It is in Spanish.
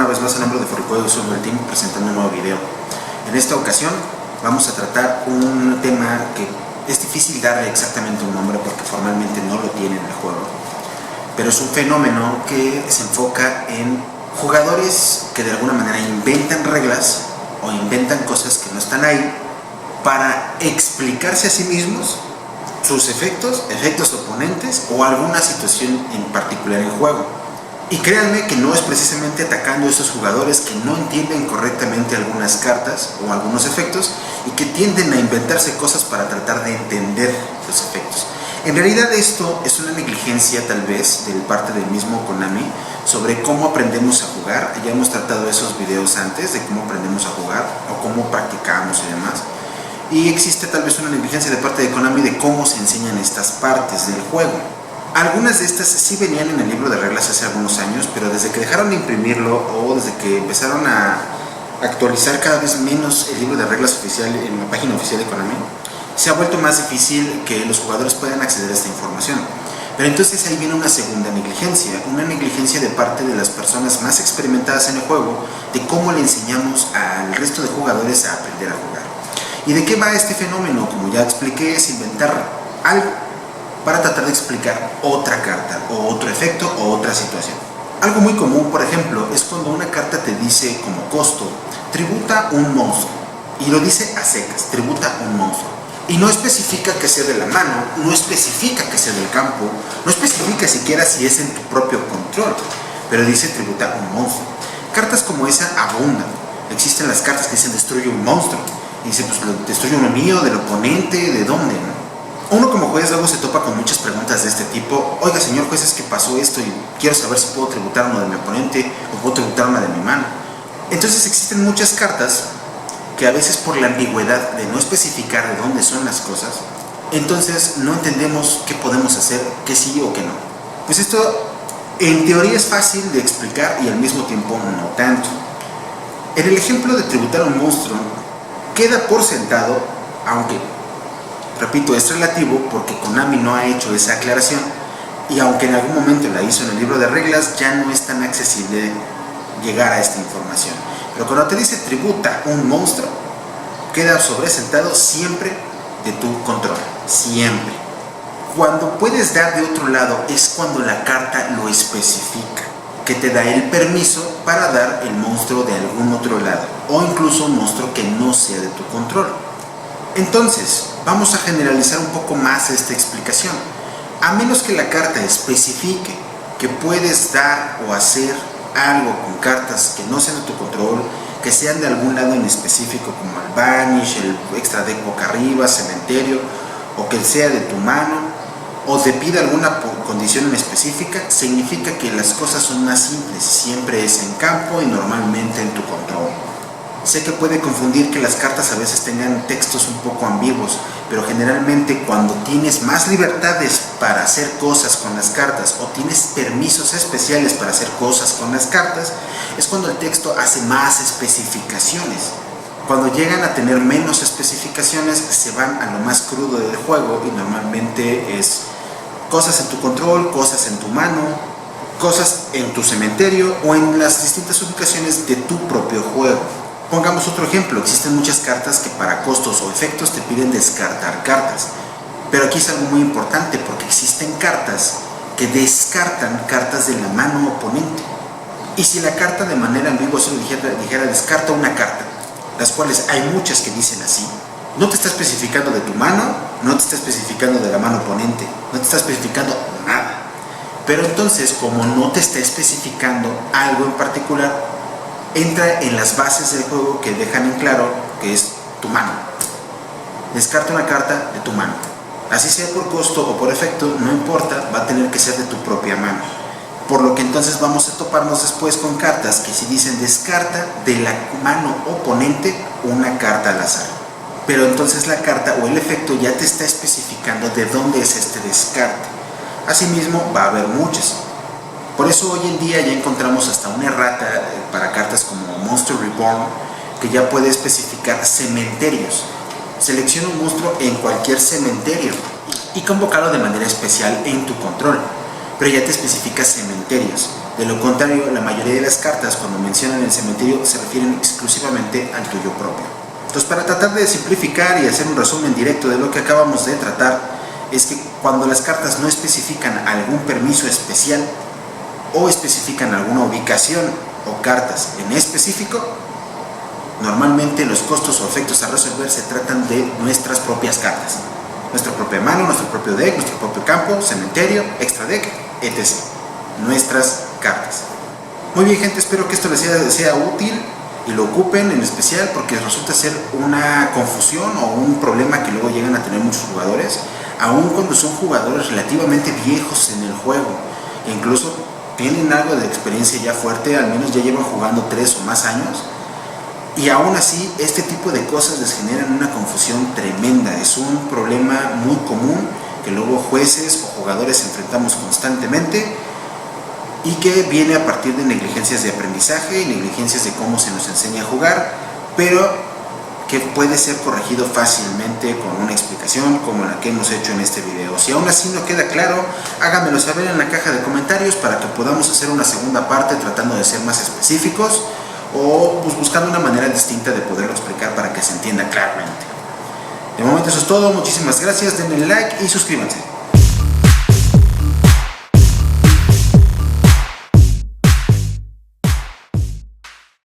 vez más a nombre de Forijuego y Silver Team presentando un nuevo video. En esta ocasión vamos a tratar un tema que es difícil darle exactamente un nombre porque formalmente no lo tiene en el juego, pero es un fenómeno que se enfoca en jugadores que de alguna manera inventan reglas o inventan cosas que no están ahí para explicarse a sí mismos sus efectos oponentes o alguna situación en particular en juego. Y créanme que no es precisamente atacando a esos jugadores que no entienden correctamente algunas cartas o algunos efectos y que tienden a inventarse cosas para tratar de entender los efectos. En realidad esto es una negligencia tal vez de parte del mismo Konami sobre cómo aprendemos a jugar. Ya hemos tratado esos videos antes de cómo aprendemos a jugar o cómo practicamos y demás. Y existe tal vez una negligencia de parte de Konami de cómo se enseñan estas partes del juego. Algunas de estas sí venían en el libro de reglas hace algunos años, pero desde que dejaron de imprimirlo o desde que empezaron a actualizar cada vez menos el libro de reglas oficial en la página oficial de Konami, se ha vuelto más difícil que los jugadores puedan acceder a esta información. Pero entonces ahí viene una segunda negligencia, una negligencia de parte de las personas más experimentadas en el juego de cómo le enseñamos al resto de jugadores a aprender a jugar. ¿Y de qué va este fenómeno? Como ya expliqué, es inventar algo para tratar de explicar otra carta, o otro efecto, o otra situación. Algo muy común, por ejemplo, es cuando una carta te dice como costo, tributa un monstruo, y lo dice a secas, tributa un monstruo. Y no especifica que sea de la mano, no especifica que sea del campo, no especifica siquiera si es en tu propio control, pero dice tributa un monstruo. Cartas como esa abundan. Existen las cartas que dicen destruye un monstruo. Y dice, pues destruye uno mío, del oponente, ¿de dónde? ¿No? Uno como juez luego se topa con muchas preguntas de este tipo. Oiga, señor juez, es que pasó esto y quiero saber si puedo tributar uno de mi oponente o puedo tributar una de mi mano. Entonces existen muchas cartas que a veces por la ambigüedad de no especificar de dónde son las cosas, entonces no entendemos qué podemos hacer, qué sí o qué no. Pues esto en teoría es fácil de explicar y al mismo tiempo no tanto. En el ejemplo de tributar a un monstruo, queda por sentado, aunque, repito, es relativo porque Konami no ha hecho esa aclaración y aunque en algún momento la hizo en el libro de reglas, ya no es tan accesible llegar a esta información. Pero cuando te dice tributa un monstruo, queda sobresentado siempre de tu control, siempre. Cuando puedes dar de otro lado es cuando la carta lo especifica, que te da el permiso para dar el monstruo de algún otro lado o incluso un monstruo que no sea de tu control. Entonces, vamos a generalizar un poco más esta explicación. A menos que la carta especifique que puedes dar o hacer algo con cartas que no sean de tu control, que sean de algún lado en específico como el Banish, el extra deck boca arriba, cementerio, o que sea de tu mano, o te pida alguna condición en específica, significa que las cosas son más simples, siempre es en campo y normalmente en tu control. Sé que puede confundir que las cartas a veces tengan textos un poco ambiguos, pero generalmente cuando tienes más libertades para hacer cosas con las cartas o tienes permisos especiales para hacer cosas con las cartas, es cuando el texto hace más especificaciones. Cuando llegan a tener menos especificaciones se van a lo más crudo del juego y normalmente es cosas en tu control, cosas en tu mano, cosas en tu cementerio o en las distintas ubicaciones de tu propio juego. Pongamos otro ejemplo, existen muchas cartas que para costos o efectos te piden descartar cartas, pero aquí es algo muy importante porque existen cartas que descartan cartas de la mano oponente. Y si la carta de manera ambigua solo dijera descarta una carta, las cuales hay muchas que dicen así, no te está especificando de tu mano, no te está especificando de la mano oponente, no te está especificando nada. Pero entonces, como no te está especificando algo en particular, entra en las bases del juego que dejan en claro que es tu mano. Descarta una carta de tu mano. Así sea por costo o por efecto, no importa, va a tener que ser de tu propia mano. Por lo que entonces vamos a toparnos después con cartas que si dicen descarta de la mano oponente una carta al azar. Pero entonces la carta o el efecto ya te está especificando de dónde es este descarte. Asimismo va a haber muchas. Por eso hoy en día ya encontramos hasta una errata para cartas como Monster Reborn que ya puede especificar cementerios. Selecciona un monstruo en cualquier cementerio y convocarlo de manera especial en tu control, pero ya te especifica cementerios. De lo contrario, la mayoría de las cartas, cuando mencionan el cementerio, se refieren exclusivamente al tuyo propio. Entonces, para tratar de simplificar y hacer un resumen directo de lo que acabamos de tratar, es que cuando las cartas no especifican algún permiso especial o especifican alguna ubicación o cartas en específico, normalmente los costos o efectos a resolver se tratan de nuestras propias cartas. Nuestra propia mano, nuestro propio deck, nuestro propio campo, cementerio, extra deck, etc. Nuestras cartas. Muy bien, gente, espero que esto les sea útil y lo ocupen en especial, porque resulta ser una confusión o un problema que luego llegan a tener muchos jugadores, aun cuando son jugadores relativamente viejos en el juego, e incluso tienen algo de experiencia ya fuerte, al menos ya llevan jugando 3 o más años, y aún así este tipo de cosas les generan una confusión tremenda. Es un problema muy común que luego jueces o jugadores enfrentamos constantemente, y que viene a partir de negligencias de aprendizaje y negligencias de cómo se nos enseña a jugar, pero que puede ser corregido fácilmente con una explicación como la que hemos hecho en este video. Si aún así no queda claro, háganmelo saber en la caja de comentarios para que podamos hacer una segunda parte tratando de ser más específicos, o pues buscando una manera distinta de poderlo explicar para que se entienda claramente. De momento eso es todo, muchísimas gracias, denle like y suscríbanse.